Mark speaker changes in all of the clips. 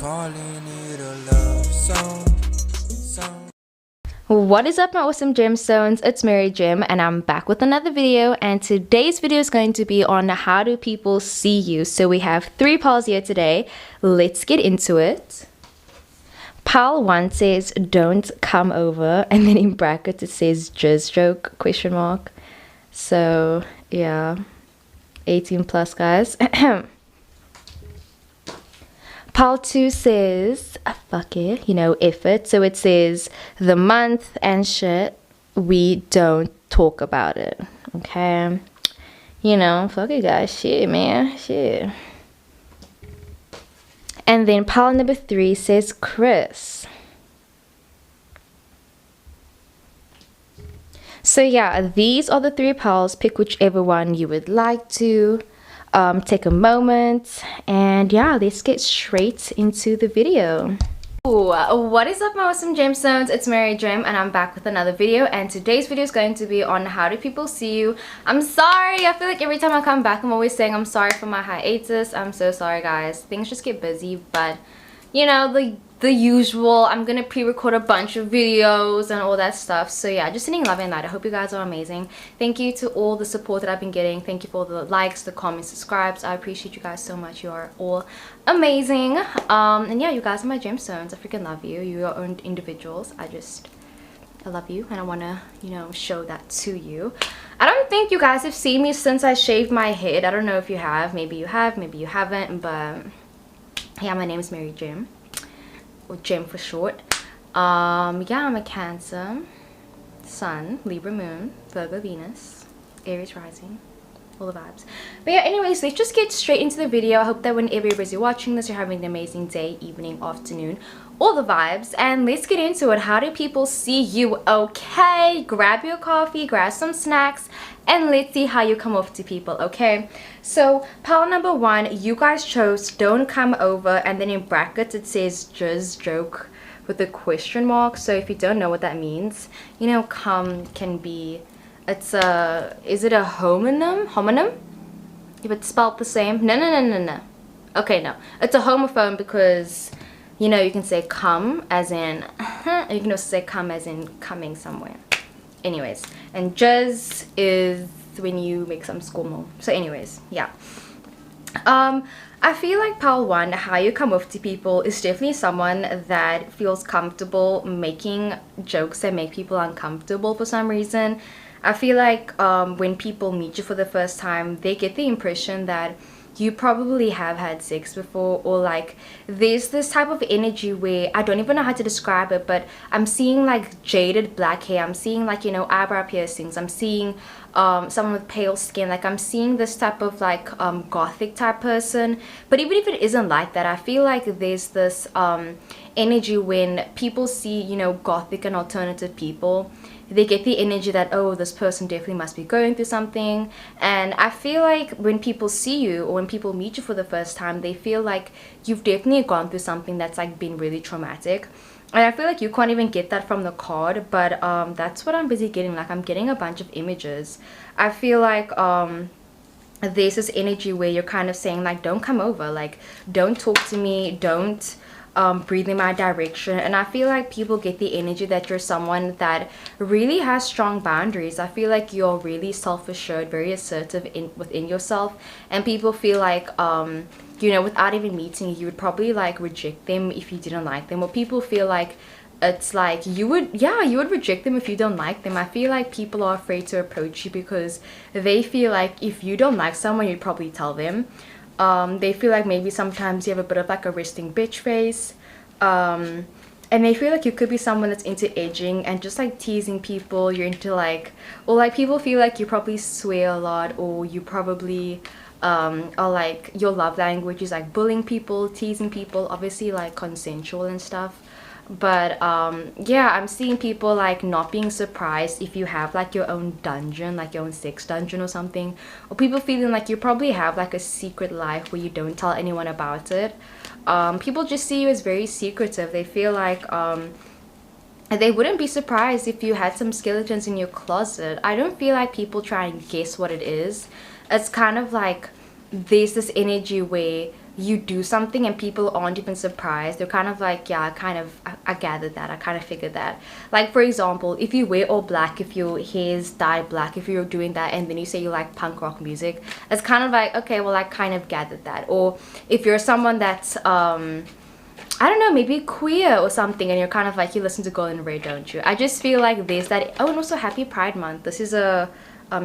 Speaker 1: calling it a love song.
Speaker 2: What is up, my awesome gemstones? It's Mary Gem and I'm back with another video, and today's video is going to be on how do people see you. So we have 3 polls here today. Let's get into it. Poll 1 says don't come over, and then in brackets it says jizz joke ? So yeah, 18 plus guys. Poll 2 says, fuck it, effort. So it says the month and shit, we don't talk about it. Okay. Fuck it, guys. Shit, man. Shit. And then poll number 3 says Chris. So yeah, these are the 3 polls. Pick whichever one you would like to. Take a moment, and yeah, let's get straight into the video. What is up, my awesome gemstones? It's Mary Gem and I'm back with another video, and today's video is going to be on how do people see you. I'm sorry, I feel like every time I come back I'm always saying I'm sorry for my hiatus. I'm so sorry, guys. Things just get busy, but the usual. I'm gonna pre-record a bunch of videos and all that stuff. So yeah, just sending love and light. I hope you guys are amazing. Thank you to all the support that I've been getting. Thank you for all the likes, the comments, subscribes. I appreciate you guys so much. You are all amazing. And yeah, you guys are my gemstones. I freaking love you. You're your own individuals. I love you, and I want to show that to you. I don't think you guys have seen me since I shaved my head. I don't know if you have. Maybe you have, maybe you haven't, but yeah, my name is Mary Gem, or Gem for short. Yeah, I'm a Cancer, Sun, Libra Moon, Virgo Venus, Aries Rising, all the vibes. But yeah, anyways, let's just get straight into the video. I hope that whenever you're busy watching this, you're having an amazing day, evening, afternoon, all the vibes. And let's get into it. How do people see you? Okay, grab your coffee, grab some snacks, and let's see how you come off to people. Okay, so poll number 1, you guys chose don't come over, and then in brackets it says jizz joke with a question mark. So if you don't know what that means, come can be, is it a homonym if it's spelled the same? No. Okay, no, it's a homophone because you can say come as in you can also say come as in coming somewhere. Anyways, and jizz is when you make some squirmel. So anyways, yeah. I feel like poll 1, how you come off to people, is definitely someone that feels comfortable making jokes that make people uncomfortable for some reason. I feel like when people meet you for the first time, they get the impression that you probably have had sex before, or like there's this type of energy where I don't even know how to describe it, but I'm seeing like jaded black hair, I'm seeing like eyebrow piercings, I'm seeing someone with pale skin, like I'm seeing this type of like gothic type person. But even if it isn't like that, I feel like there's this energy when people see gothic and alternative people, they get the energy that, oh, this person definitely must be going through something. And I feel like when people see you, or when people meet you for the first time, they feel like you've definitely gone through something that's like been really traumatic. And I feel like you can't even get that from the card, but that's what I'm busy getting. Like, I'm getting a bunch of images. I feel like there's this energy where you're kind of saying like, don't come over, like don't talk to me, don't breathe in my direction. And I feel like people get the energy that you're someone that really has strong boundaries. I feel like you're really self-assured, very assertive within yourself, and people feel like without even meeting you would probably like reject them if you didn't like them. Or people feel like it's like you would reject them if you don't like them. I feel like people are afraid to approach you because they feel like if you don't like someone, you'd probably tell them. They feel like maybe sometimes you have a bit of like a resting bitch face, and they feel like you could be someone that's into edging and just like teasing people. You're into like, or like people feel like you probably swear a lot, or you probably are like your love language is like bullying people, teasing people, obviously like consensual and stuff. But yeah, I'm seeing people like not being surprised if you have like your own dungeon, like your own sex dungeon or something, or people feeling like you probably have like a secret life where you don't tell anyone about it. People just see you as very secretive. They feel like they wouldn't be surprised if you had some skeletons in your closet. I don't feel like people try and guess what it is. It's kind of like there's this energy where you do something and people aren't even surprised. They're kind of like, yeah, I gathered that, I kind of figured that. Like, for example, if you wear all black, if your hair's dyed black, if you're doing that and then you say you like punk rock music, it's kind of like, okay, well, I kind of gathered that. Or if you're someone that's I don't know, maybe queer or something, and you're kind of like, you listen to Girl in Red, don't you? I just feel like there's that. Oh, and also happy Pride Month. This is a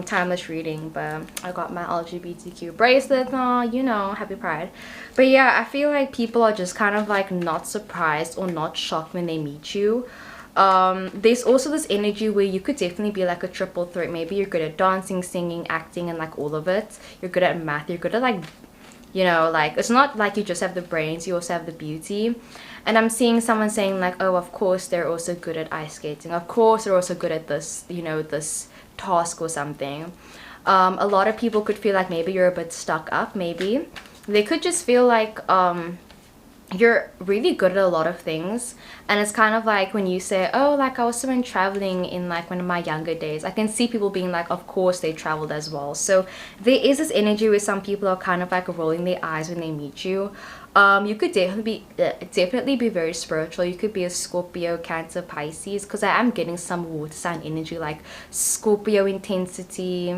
Speaker 2: timeless reading, but I got my LGBTQ bracelet. Oh, you know, happy Pride. But yeah, I feel like people are just kind of like not surprised or not shocked when they meet you. There's also this energy where you could definitely be like a triple threat. Maybe you're good at dancing, singing, acting, and like all of it. You're good at math. You're good at like, you know, like, it's not like you just have the brains, you also have the beauty. And I'm seeing someone saying like, oh, of course they're also good at ice skating, of course they're also good at this, you know, this task or something. A lot of people could feel like maybe you're a bit stuck up. Maybe they could just feel like you're really good at a lot of things. And it's kind of like when you say, oh, like I also went traveling in like one of my younger days, I can see people being like, of course they traveled as well. So there is this energy where some people are kind of like rolling their eyes when they meet you. You could definitely be very spiritual. You could be a Scorpio, Cancer, Pisces, because I am getting some water sign energy, like Scorpio intensity,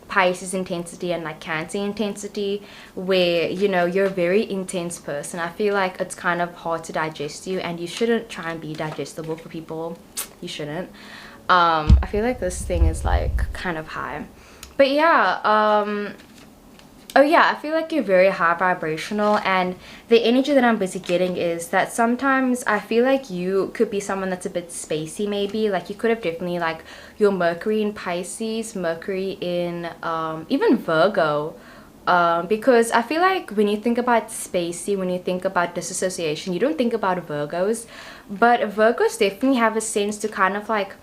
Speaker 2: Pisces intensity, and like Cancer intensity, where, you know, you're a very intense person. I feel like it's kind of hard to digest you, and you shouldn't try and be digestible for people. You shouldn't. I feel like this thing is like kind of high, but yeah, oh yeah, I feel like you're very high vibrational, and the energy that I'm busy getting is that sometimes I feel like you could be someone that's a bit spacey. Maybe like you could have definitely like your Mercury in Pisces, Mercury in even Virgo, because I feel like when you think about spacey, when you think about disassociation, you don't think about Virgos, but Virgos definitely have a sense to kind of like,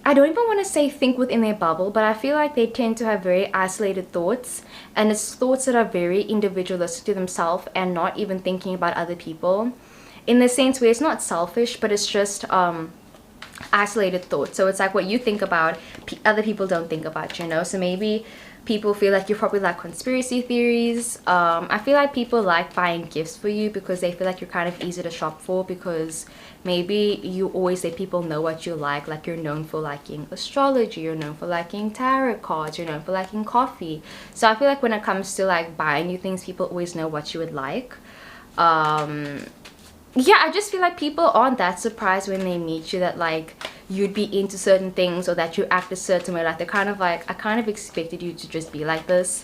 Speaker 2: I don't even want to say think within their bubble, but I feel like they tend to have very isolated thoughts, and it's thoughts that are very individualistic to themselves and not even thinking about other people, in the sense where it's not selfish, but it's just isolated thoughts. So it's like what you think about, other people don't think about, you know. So maybe people feel like you probably like conspiracy theories. I feel like people like buying gifts for you because they feel like you're kind of easy to shop for, because maybe you always let people know what you like you're known for liking astrology, you're known for liking tarot cards, you're known for liking coffee. So I feel like when it comes to like buying you things, people always know what you would like. Yeah, I just feel like people aren't that surprised when they meet you that like you'd be into certain things or that you act a certain way. Like they're kind of like, I kind of expected you to just be like this.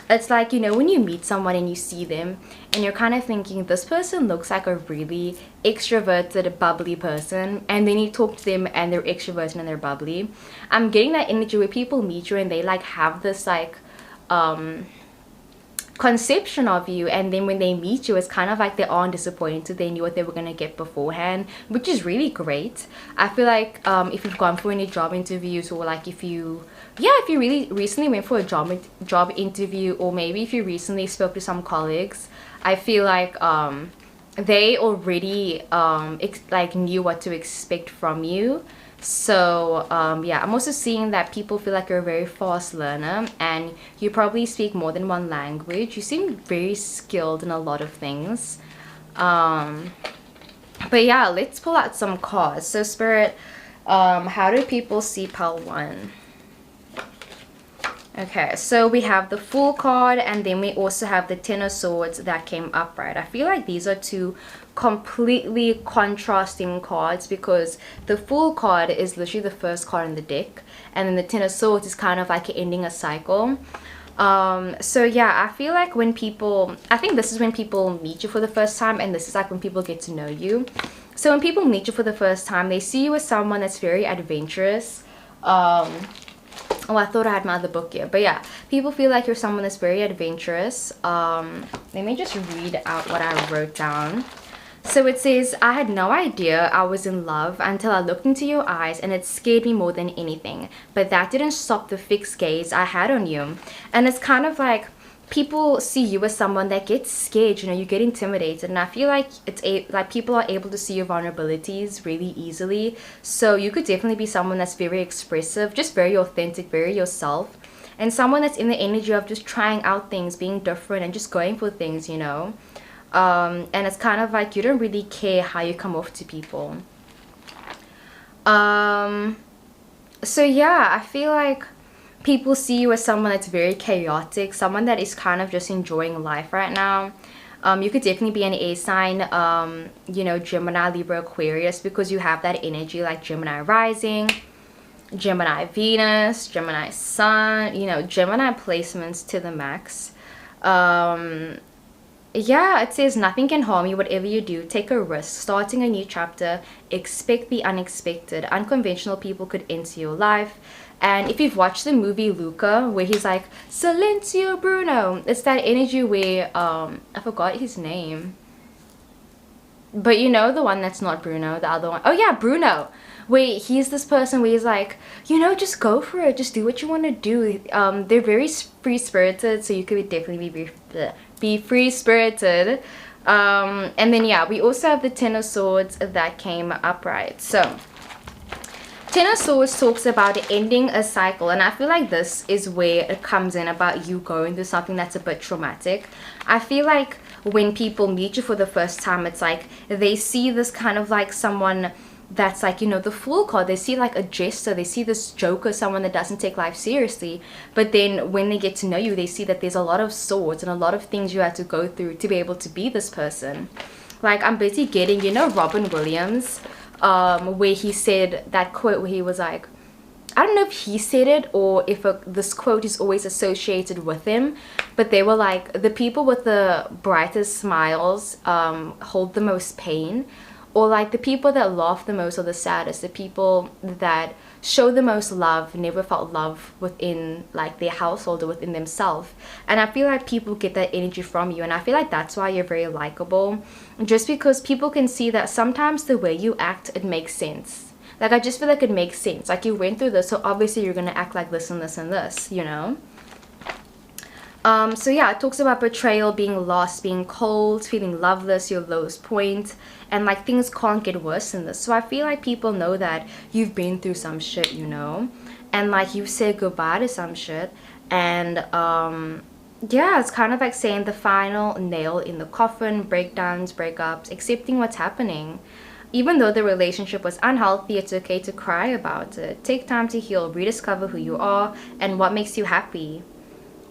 Speaker 2: It's like, you know, when you meet someone and you see them and you're kind of thinking, this person looks like a really extroverted, bubbly person, and then you talk to them and they're extroverted and they're bubbly. I'm getting that energy where people meet you and they like have this like conception of you, and then when they meet you, it's kind of like they aren't disappointed. They knew what they were going to get beforehand, which is really great. I feel like if you've gone for any job interviews, or like if you really recently went for a job interview, or maybe if you recently spoke to some colleagues, I feel like they already like knew what to expect from you. So yeah, I'm also seeing that people feel like you're a very fast learner, and you probably speak more than one language. You seem very skilled in a lot of things. But yeah, let's pull out some cards. So Spirit, how do people see Pile 1? Okay, so we have the Fool card, and then we also have the Ten of Swords that came upright. I feel like these are two completely contrasting cards, because the Fool card is literally the first card in the deck, and then the Ten of Swords is kind of like ending a cycle. So yeah, I feel like I think this is when people meet you for the first time, and this is like when people get to know you. So when people meet you for the first time, they see you as someone that's very adventurous. Oh, I thought I had my other book here. But yeah, people feel like you're someone that's very adventurous. Let me just read out what I wrote down. So it says, I had no idea I was in love until I looked into your eyes, and it scared me more than anything. But that didn't stop the fixed gaze I had on you. And it's kind of like, people see you as someone that gets scared, you know, you get intimidated, and I feel like like people are able to see your vulnerabilities really easily. So you could definitely be someone that's very expressive, just very authentic, very yourself, and someone that's in the energy of just trying out things, being different, and just going for things, you know. And it's kind of like you don't really care how you come off to people. So yeah, I feel like people see you as someone that's very chaotic, someone that is kind of just enjoying life right now. You could definitely be an air sign, you know, Gemini, Libra, Aquarius, because you have that energy, like Gemini rising, Gemini Venus, Gemini Sun, you know, Gemini placements to the max. Yeah, it says nothing can harm you, whatever you do, take a risk, starting a new chapter, expect the unexpected, unconventional people could enter your life. And if you've watched the movie Luca, where he's like, Silencio Bruno, it's that energy where, I forgot his name. But you know the one that's not Bruno, the other one. Oh yeah, Bruno. Wait, he's this person where he's like, you know, just go for it, just do what you want to do. They're very free-spirited, so you could definitely be free-spirited. And then yeah, we also have the Ten of Swords that came upright. So Ten of Swords talks about ending a cycle, and I feel like this is where it comes in about you going through something that's a bit traumatic. I feel like when people meet you for the first time, it's like they see this kind of like someone that's like, you know, the Fool card. They see like a jester, they see this joker, someone that doesn't take life seriously. But then when they get to know you, they see that there's a lot of swords and a lot of things you had to go through to be able to be this person. Like, I'm busy getting, you know, Robin Williams, where he said that quote where he was like, I don't know if he said it or if this quote is always associated with him, but they were like, the people with the brightest smiles hold the most pain, or like the people that laugh the most are the saddest. The people that show the most love never felt love within like their household or within themselves. And I feel like people get that energy from you, and I feel like that's why you're very likable, just because people can see that sometimes the way you act, it makes sense. Like, I just feel like it makes sense. Like, you went through this, so obviously you're gonna act like this and this and this, you know. So yeah, it talks about betrayal, being lost, being cold, feeling loveless, your lowest point, and like things can't get worse than this. So I feel like people know that you've been through some shit, you know, and like you said goodbye to some shit. And yeah, it's kind of like saying the final nail in the coffin, breakdowns, breakups, accepting what's happening. Even though the relationship was unhealthy, it's okay to cry about it. Take time to heal, rediscover who you are and what makes you happy.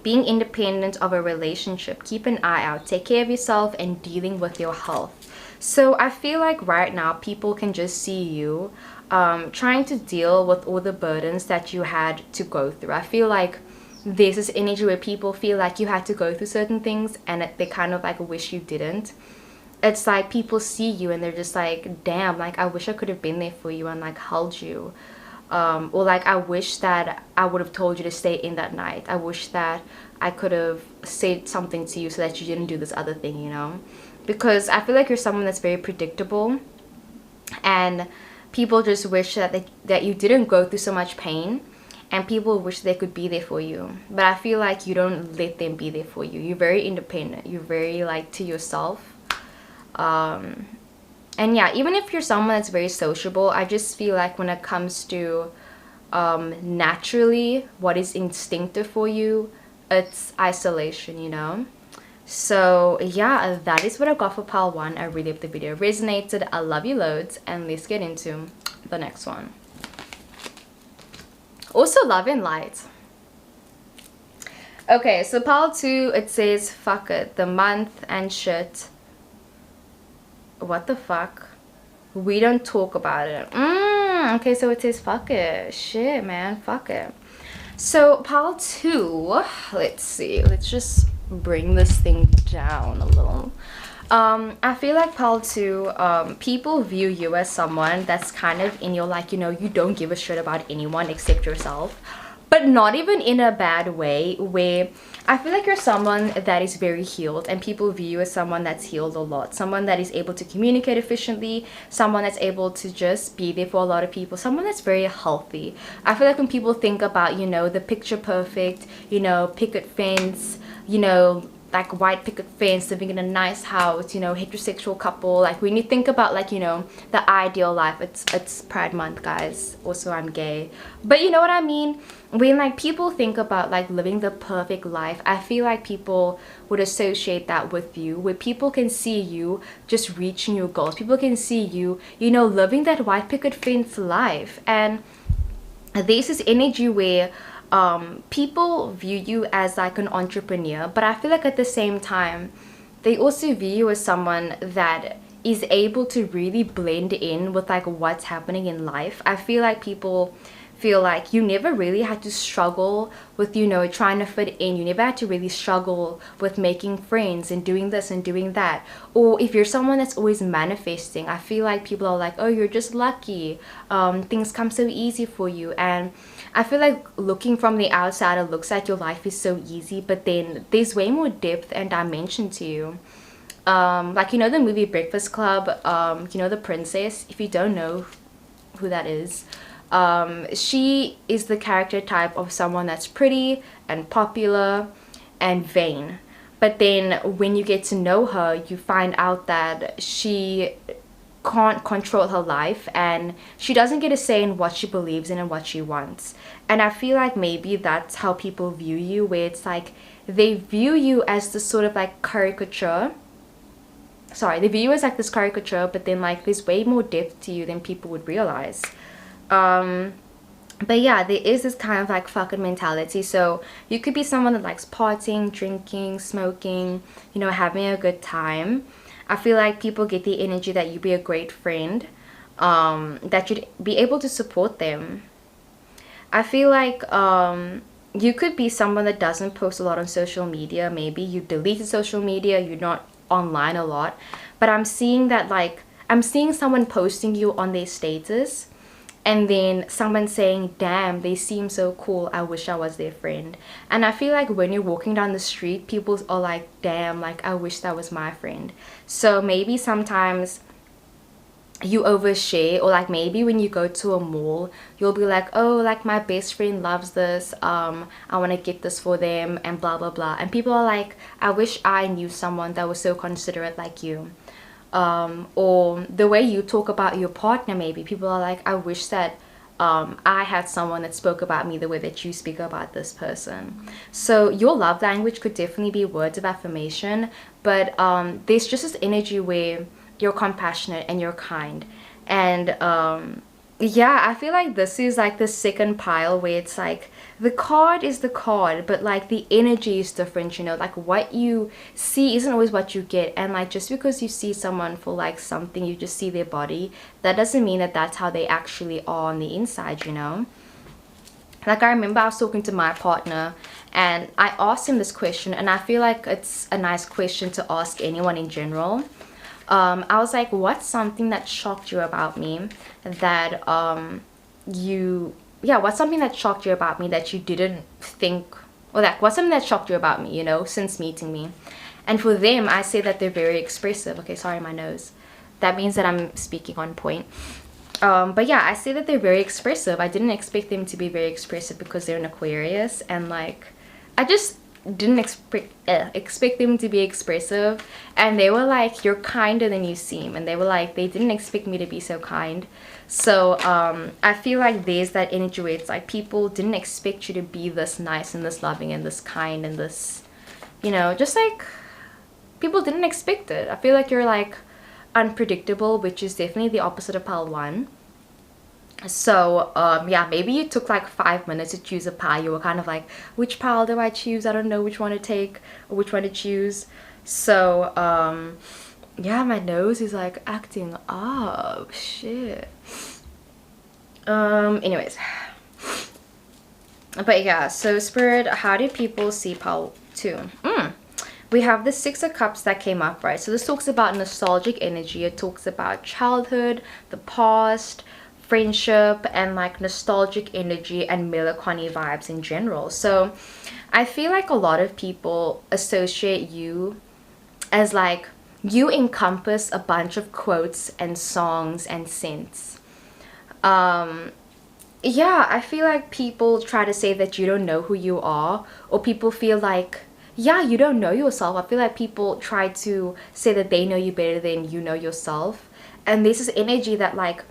Speaker 2: Being independent of a relationship, keep an eye out, take care of yourself, and dealing with your health. So I feel like right now people can just see you trying to deal with all the burdens that you had to go through. I feel like there's this energy where people feel like you had to go through certain things and they kind of like wish you didn't. It's like people see you and they're just like, damn, like I wish I could have been there for you and like held you. Or like, I wish that I would have told you to stay in that night. I wish that I could have said something to you so that you didn't do this other thing, you know. Because I feel like you're someone that's very predictable, and people just wish that you didn't go through so much pain, and people wish they could be there for you. But I feel like you don't let them be there for you. You're very independent, you're very like to yourself. And yeah, even if you're someone that's very sociable, I just feel like when it comes to naturally what is instinctive for you, it's isolation, you know. So yeah, that is what I got for pile 1. I really hope the video resonated. I love you loads, and let's get into the next one. Also, love and light. Okay, so pile 2, it says fuck it, the month and shit. What the fuck? We don't talk about it. Okay, so it says fuck it. Shit, man, fuck it. So pile 2, let's see, let's just bring this thing down a little. I feel like pile 2, people view you as someone that's kind of in your, like, you know, you don't give a shit about anyone except yourself, but not even in a bad way, where I feel like you're someone that is very healed, and people view you as someone that's healed a lot, someone that is able to communicate efficiently, someone that's able to just be there for a lot of people, someone that's very healthy. I feel like when people think about, you know, the picture perfect, you know, picket fence, you know, like white picket fence, living in a nice house, you know, heterosexual couple. Like when you think about like, you know, the ideal life, it's Pride Month, guys. Also, I'm gay, but you know what I mean. When like people think about like living the perfect life, I feel like people would associate that with you, where people can see you just reaching your goals. People can see you, you know, living that white picket fence life. And there's this energy where people view you as like an entrepreneur, but I feel like at the same time they also view you as someone that is able to really blend in with like what's happening in life. I feel like people feel like you never really had to struggle with, you know, trying to fit in. You never had to really struggle with making friends and doing this and doing that. Or if you're someone that's always manifesting, I feel like people are like, oh, you're just lucky, things come so easy for you. And I feel like looking from the outside, it looks like your life is so easy, but then there's way more depth and dimension to you. Like, you know, the movie Breakfast Club, you know, the princess, if you don't know who that is, she is the character type of someone that's pretty and popular and vain. But then when you get to know her, you find out that she can't control her life, and she doesn't get a say in what she believes in and what she wants. And I feel like maybe that's how people view you, where it's like they view you as this sort of like caricature. Sorry, they view you as like this caricature, but then like there's way more depth to you than people would realize. But yeah, there is this kind of like fucking mentality. So you could be someone that likes partying, drinking, smoking, you know, having a good time. I feel like people get the energy that you'd be a great friend, that you'd be able to support them. I feel like you could be someone that doesn't post a lot on social media. Maybe you deleted social media, you're not online a lot, but I'm seeing that like I'm seeing someone posting you on their status, and then someone saying, damn, they seem so cool, I wish I was their friend. And I feel like when you're walking down the street, people are like, damn, like I wish that was my friend. So maybe sometimes you overshare, or like maybe when you go to a mall, you'll be like, oh, like my best friend loves this, I want to get this for them, and blah blah blah. And people are like, I wish I knew someone that was so considerate like you. Or the way you talk about your partner, maybe people are like, I wish that I had someone that spoke about me the way that you speak about this person. So your love language could definitely be words of affirmation, but there's just this energy where you're compassionate and you're kind. And yeah, I feel like this is like the second pile, where it's like the card is the card, but like the energy is different, you know, like what you see isn't always what you get. And like just because you see someone for like something, you just see their body, that doesn't mean that that's how they actually are on the inside, you know. Like I remember I was talking to my partner and I asked him this question, and I feel like it's a nice question to ask anyone in general. I was like, what's something that shocked you about me that what's something that shocked you about me that you didn't think, or like what's something that shocked you about me, you know, since meeting me? And for them, I say that they're very expressive. Okay, sorry, my nose. That means that I'm speaking on point. But yeah, I say that they're very expressive. I didn't expect them to be very expressive because they're an Aquarius, and like I just didn't expect them to be expressive. And they were like, you're kinder than you seem, and they were like, they didn't expect me to be so kind. So I feel like there's that energy where it's like people didn't expect you to be this nice and this loving and this kind and this, you know, just like people didn't expect it. I feel like you're like unpredictable, which is definitely the opposite of pile 1. So yeah, maybe you took like 5 minutes to choose a pile. You were kind of like, which pile do I choose? I don't know which one to take or which one to choose. So yeah, my nose is like acting up. Shit. Anyways, but yeah, so Spirit, how do people see pile 2? We have the 6 of Cups that came up, right? So this talks about nostalgic energy. It talks about childhood, the past, friendship, and like nostalgic energy and melancholy vibes in general. So I feel like a lot of people associate you as like, you encompass a bunch of quotes and songs and scents. Yeah, I feel like people try to say that you don't know who you are, or people feel like yeah, you don't know yourself. I feel like people try to say that they know you better than you know yourself. And this is energy that like,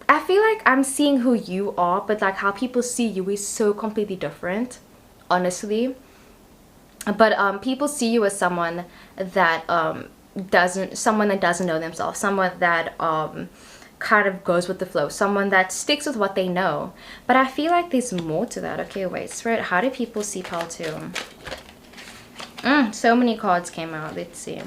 Speaker 2: I feel like I'm seeing who you are, but like how people see you is so completely different, honestly. But people see you as someone that doesn't know themselves, someone that kind of goes with the flow, someone that sticks with what they know. But I feel like there's more to that. Okay, wait, Spirit, how do people see Pal 2? So many cards came out. Let's see.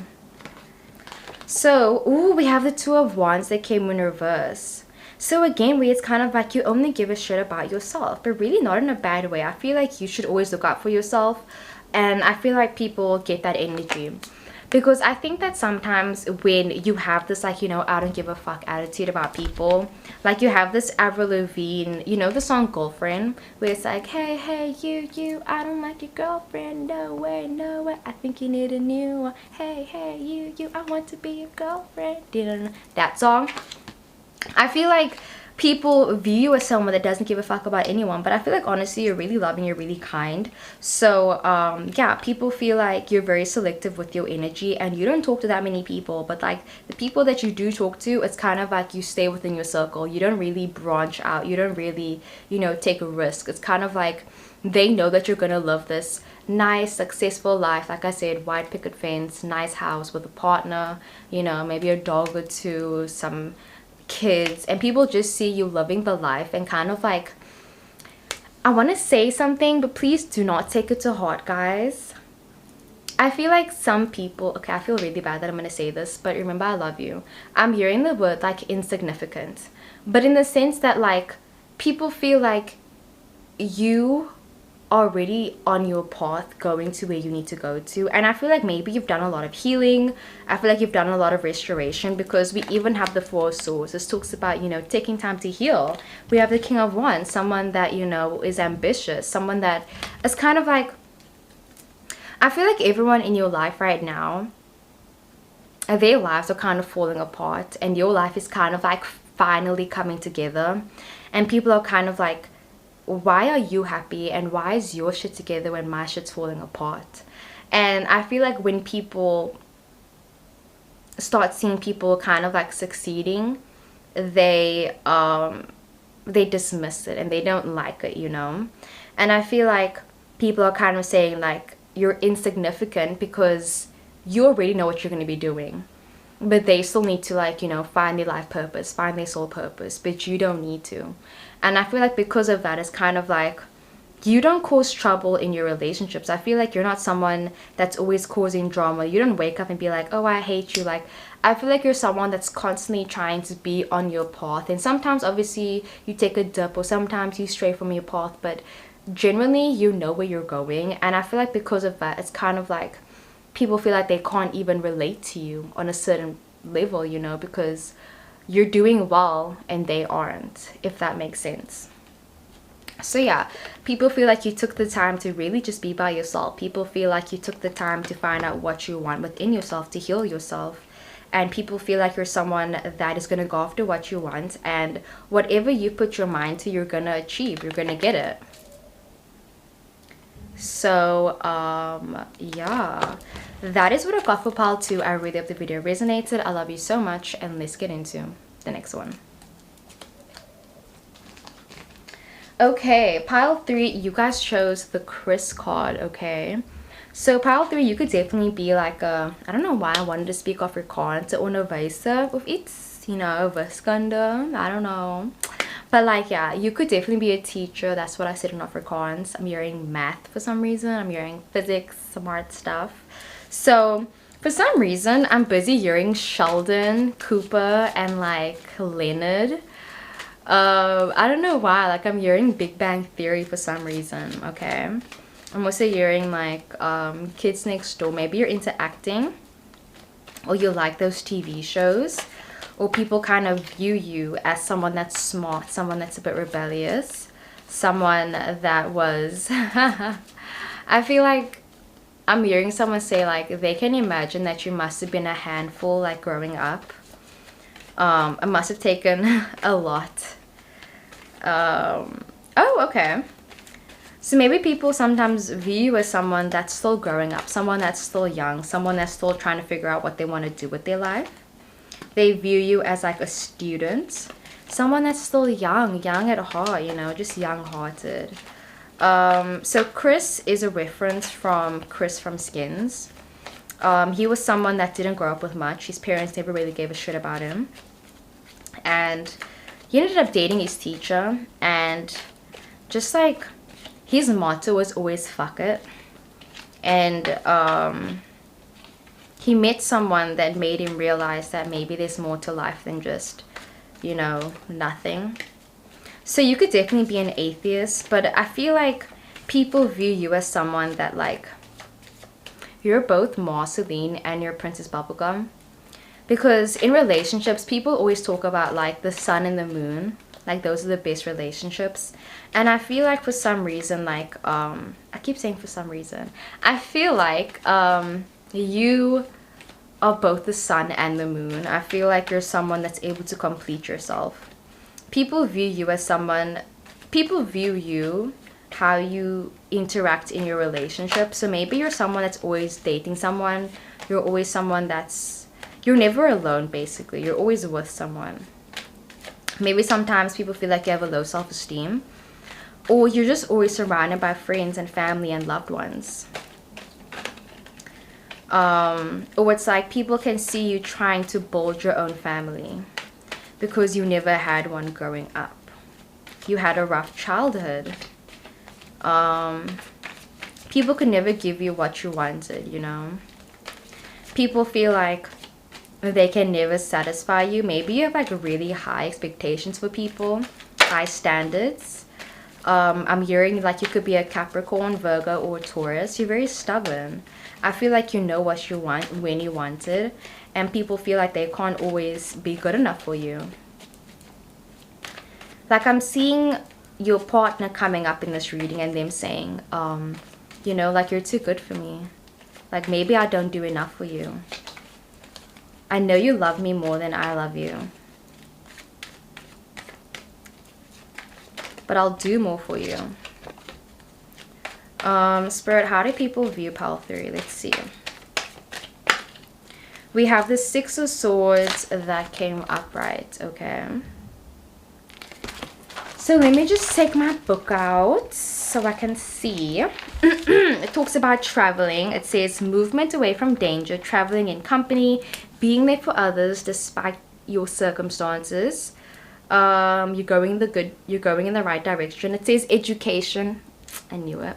Speaker 2: So, ooh, we have the Two of Wands that came in reverse. So again, it's kind of like you only give a shit about yourself, but really not in a bad way. I feel like you should always look out for yourself, and I feel like people get that energy. Because I think that sometimes when you have this, like, you know, I don't give a fuck attitude about people, like you have this Avril Lavigne, you know, the song Girlfriend, where it's like, hey, hey, you, I don't like your girlfriend, no way, I think you need a new one, hey, hey, you, I want to be your girlfriend, that song. I feel like people view you as someone that doesn't give a fuck about anyone, but I feel like honestly you're really loving, you're really kind. So yeah, people feel like you're very selective with your energy and you don't talk to that many people, but like the people that you do talk to, it's kind of like you stay within your circle. You don't really branch out, you don't really, you know, take a risk. It's kind of like they know that you're gonna live this nice successful life, like I said, white picket fence, nice house with a partner, you know, maybe a dog or two, some kids, and people just see you living the life and kind of like, I want to say something, but please do not take it to heart, guys. I feel like some people, okay, I feel really bad that I'm going to say this, but remember, I love you. I'm hearing the word like insignificant, but in the sense that like people feel like you already on your path going to where you need to go to. And I feel like maybe you've done a lot of healing. I feel like you've done a lot of restoration, because we even have the Four of Swords. This talks about, you know, taking time to heal. We have the King of Wands, someone that, you know, is ambitious, someone that is kind of like, I feel like everyone in your life right now, their lives are kind of falling apart and your life is kind of like finally coming together, and people are kind of like, why are you happy and why is your shit together when my shit's falling apart? And I feel like when people start seeing people kind of like succeeding, they dismiss it and they don't like it, you know. And I feel like people are kind of saying like, you're insignificant because you already know what you're going to be doing, but they still need to, like, you know, find their life purpose, find their soul purpose, but you don't need to. And I feel like because of that, it's kind of like you don't cause trouble in your relationships. I feel like you're not someone that's always causing drama. You don't wake up and be like, oh, I hate you. Like, I feel like you're someone that's constantly trying to be on your path, and sometimes obviously you take a dip or sometimes you stray from your path, but generally you know where you're going. And I feel like because of that, it's kind of like people feel like they can't even relate to you on a certain level, you know, because you're doing well and they aren't, if that makes sense. So yeah, people feel like you took the time to really just be by yourself. People feel like you took the time to find out what you want within yourself, to heal yourself. And people feel like you're someone that is going to go after what you want, and whatever you put your mind to, you're going to achieve, you're going to get it. So yeah, that is what I got for pile 2. I really hope the video resonated. I love you so much, and let's get into the next one. Okay, pile 3, you guys chose the Chris card. Okay, so pile 3, you could definitely be like a, I don't know why I wanted to speak off your card, to undervisa of it's, you know, viskunda, I don't know. But like, yeah, you could definitely be a teacher. That's what I said in Afrikaans. I'm hearing math for some reason. I'm hearing physics, some art stuff. So for some reason, I'm busy hearing Sheldon, Cooper, and like Leonard. I don't know why. Like, I'm hearing Big Bang Theory for some reason. Okay. I'm also hearing like Kids Next Door. Maybe you're into acting, or you like those TV shows. Or people kind of view you as someone that's smart, someone that's a bit rebellious, someone that was I feel like I'm hearing someone say like they can imagine that you must have been a handful like growing up. It must have taken a lot. Oh, okay. So maybe people sometimes view you as someone that's still growing up, someone that's still young, someone that's still trying to figure out what they want to do with their life. They view you as like a student, someone that's still young at heart, you know, just young-hearted. So Chris is a reference from Chris from Skins. He was someone that didn't grow up with much. His parents never really gave a shit about him. And he ended up dating his teacher, and just like his motto was always fuck it. And he met someone that made him realize that maybe there's more to life than just, you know, nothing. So you could definitely be an atheist, but I feel like people view you as someone that, like, you're both Marceline and you're Princess Bubblegum. Because in relationships, people always talk about like the sun and the moon, like those are the best relationships. And I feel like for some reason, like I keep saying for some reason, I feel like you are both the sun and the moon. I feel like you're someone that's able to complete yourself. People view you as someone, people view you how you interact in your relationship. So maybe you're someone that's always dating someone. You're always someone that's, you're never alone basically. You're always with someone. Maybe sometimes people feel like you have a low self-esteem, or you're just always surrounded by friends and family and loved ones. Or it's like people can see you trying to build your own family because you never had one growing up. You had a rough childhood. People could never give you what you wanted, you know. People feel like they can never satisfy you. Maybe you have like really high expectations for people, high standards. I'm hearing like you could be a Capricorn, Virgo, or Taurus. You're very stubborn. I feel like you know what you want when you want it, and people feel like they can't always be good enough for you. Like I'm seeing your partner coming up in this reading and them saying, you know, like you're too good for me. Like maybe I don't do enough for you. I know you love me more than I love you, but I'll do more for you. Spirit, how do people view pile 3? Let's see. We have the 6 of Swords that came upright. Okay. So let me just take my book out so I can see. It talks about traveling. It says movement away from danger, traveling in company, being there for others despite your circumstances. You're going in the right direction. It says education. I knew it.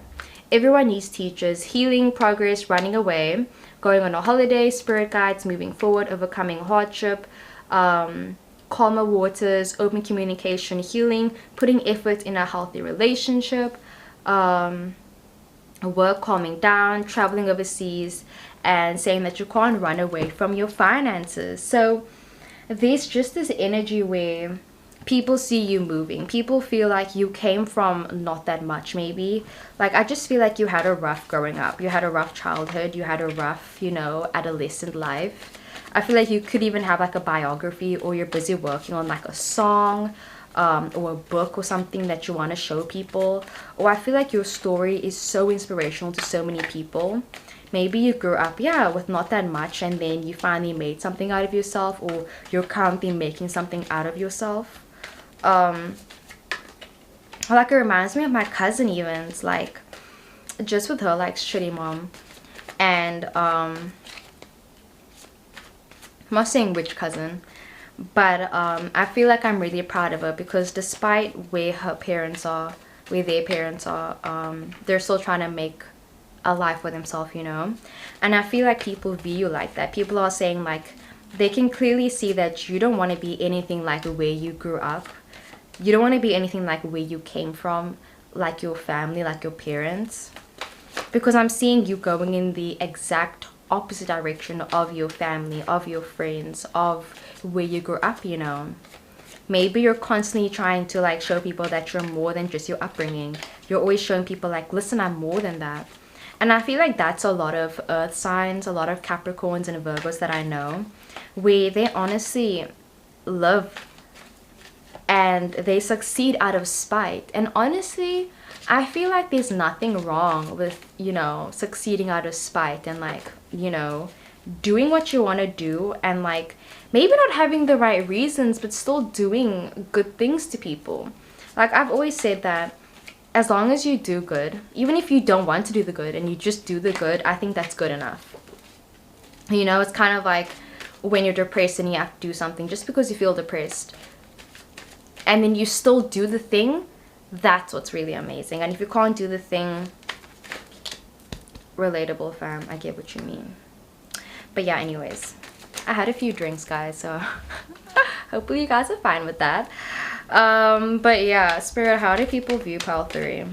Speaker 2: Everyone needs teachers. Healing, progress, running away, going on a holiday, spirit guides, moving forward, overcoming hardship, calmer waters, open communication, healing, putting effort in a healthy relationship, work, calming down, traveling overseas, and saying that you can't run away from your finances. So there's just this energy where people see you moving. People feel like you came from not that much, maybe. Like, I just feel like you had a rough growing up. You had a rough childhood. You had a rough, you know, adolescent life. I feel like you could even have like a biography, or you're busy working on like a song or a book or something that you want to show people. Or I feel like your story is so inspirational to so many people. Maybe you grew up, yeah, with not that much, and then you finally made something out of yourself, or you're currently making something out of yourself. Like it reminds me of my cousin even. It's like just with her like shitty mom, and I'm not saying which cousin, but I feel like I'm really proud of her, because despite where her parents are, where their parents are, they're still trying to make a life for themselves, you know. And I feel like people view you like that. People are saying like they can clearly see that you don't want to be anything like where you grew up. You don't want to be anything like where you came from, like your family, like your parents. Because I'm seeing you going in the exact opposite direction of your family, of your friends, of where you grew up, you know. Maybe you're constantly trying to like show people that you're more than just your upbringing. You're always showing people like, listen, I'm more than that. And I feel like that's a lot of earth signs, a lot of Capricorns and Virgos that I know, where they honestly live and they succeed out of spite. And honestly, I feel like there's nothing wrong with, you know, succeeding out of spite and like, you know, doing what you want to do and like maybe not having the right reasons but still doing good things to people. Like I've always said that as long as you do good, even if you don't want to do the good and you just do the good, I think that's good enough. You know, it's kind of like when you're depressed and you have to do something just because you feel depressed and then you still do the thing, that's what's really amazing. And if you can't do the thing, relatable fam, I get what you mean. But yeah, anyways, I had a few drinks, guys, so hopefully you guys are fine with that. But yeah, Spirit, how do people view pile 3?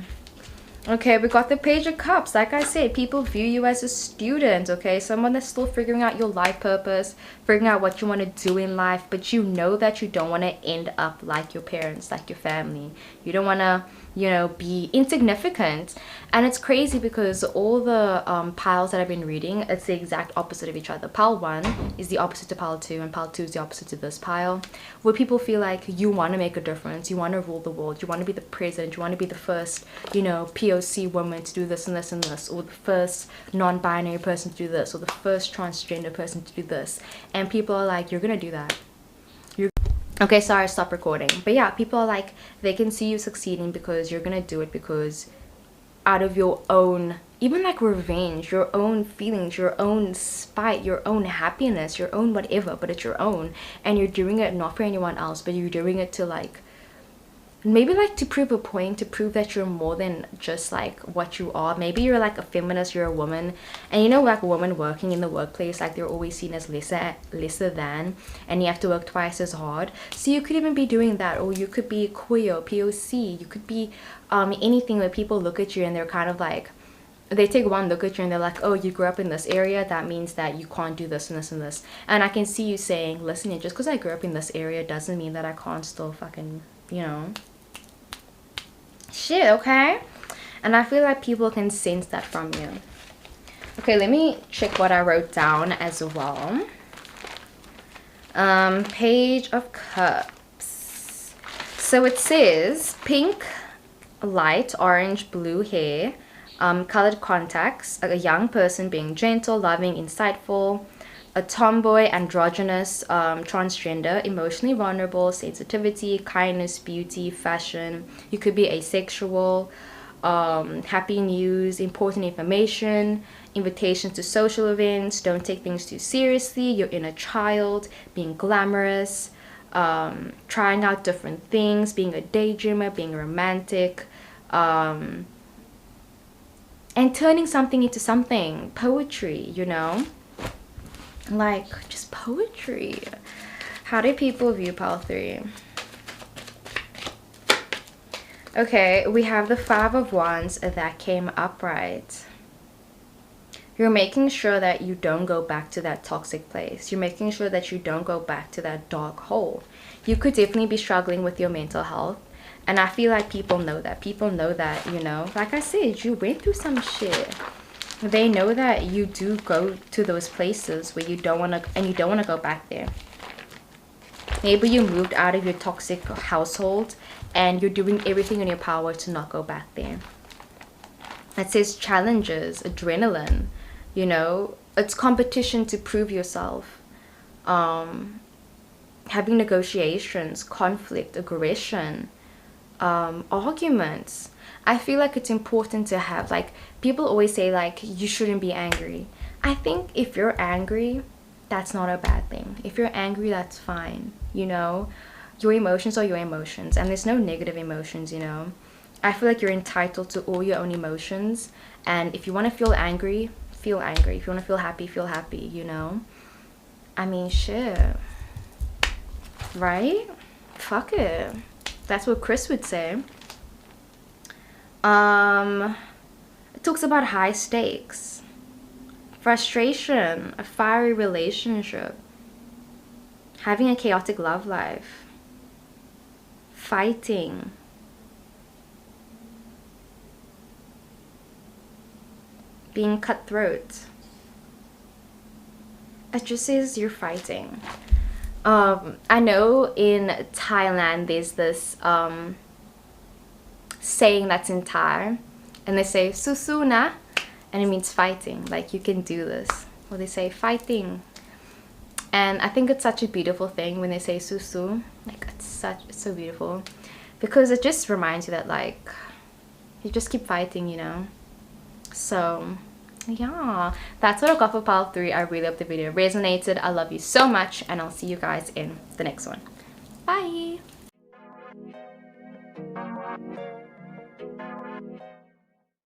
Speaker 2: Okay, we got the Page of Cups. Like I said, people view you as a student, okay? Someone that's still figuring out your life purpose, figuring out what you want to do in life, but you know that you don't want to end up like your parents, like your family. You don't want to, you know, be insignificant. And it's crazy because all the piles that I've been reading, it's the exact opposite of each other. Pile 1 is the opposite to pile 2, and pile 2 is the opposite to this pile, where people feel like you want to make a difference, you want to rule the world, you want to be the president, you want to be the first, you know, POC woman to do this and this and this, or the first non-binary person to do this, or the first transgender person to do this. And people are like, you're gonna do that. Okay, sorry, stop recording. But yeah, people are like, they can see you succeeding because you're gonna do it because out of your own, even like revenge, your own feelings, your own spite, your own happiness, your own whatever, but it's your own. And you're doing it not for anyone else, but you're doing it to like, maybe like to prove a point, to prove that you're more than just like what you are. Maybe you're like a feminist, you're a woman, and you know, like women working in the workplace, like they're always seen as lesser than, and you have to work twice as hard. So you could even be doing that, or you could be queer, POC, you could be anything where people look at you and they're kind of like, they take one look at you and they're like, oh, you grew up in this area, that means that you can't do this and this and this. And I can see you saying, listen, just because I grew up in this area doesn't mean that I can't still fucking, you know, shit, okay? And I feel like people can sense that from you. Okay, let me check what I wrote down as well. Page of Cups. So it says pink, light, orange, blue hair, colored contacts, a young person being gentle, loving, insightful, a tomboy, androgynous, transgender, emotionally vulnerable, sensitivity, kindness, beauty, fashion. You could be asexual, happy news, important information, invitations to social events, don't take things too seriously, your inner child, being glamorous, trying out different things, being a daydreamer, being romantic, and turning something into something, poetry, you know? Like just poetry. How do people view pile 3? Okay, we have the 5 of Wands that came upright. You're making sure that you don't go back to that toxic place. You're making sure that you don't go back to that dark hole. You could definitely be struggling with your mental health, and I feel like people know that. People know that, you know, like I said, you went through some shit. They know that you do go to those places where you don't want to, and you don't want to go back there. Maybe you moved out of your toxic household and you're doing everything in your power to not go back there. It says challenges, adrenaline, you know, it's competition to prove yourself. Having negotiations, conflict, aggression, arguments. I feel like it's important to have, like, people always say like you shouldn't be angry. I think if you're angry, that's not a bad thing. If you're angry, that's fine, you know. Your emotions are your emotions, and there's no negative emotions, you know. I feel like you're entitled to all your own emotions, and if you want to feel angry, feel angry. If you want to feel happy, you know. I mean, shit, right? Fuck it. That's what Chris would say. It talks about high stakes, frustration, a fiery relationship, having a chaotic love life, fighting, being cutthroat. It just says you're fighting. I know in Thailand there's this saying that's in Thai, and they say susu na, and it means fighting, like you can do this. Or they say fighting. And I think it's such a beautiful thing when they say susu. Like it's so beautiful, because it just reminds you that like you just keep fighting, you know. So yeah, that's what I got for pile 3. I really hope the video resonated. I love you so much, and I'll see you guys in the next one. Bye.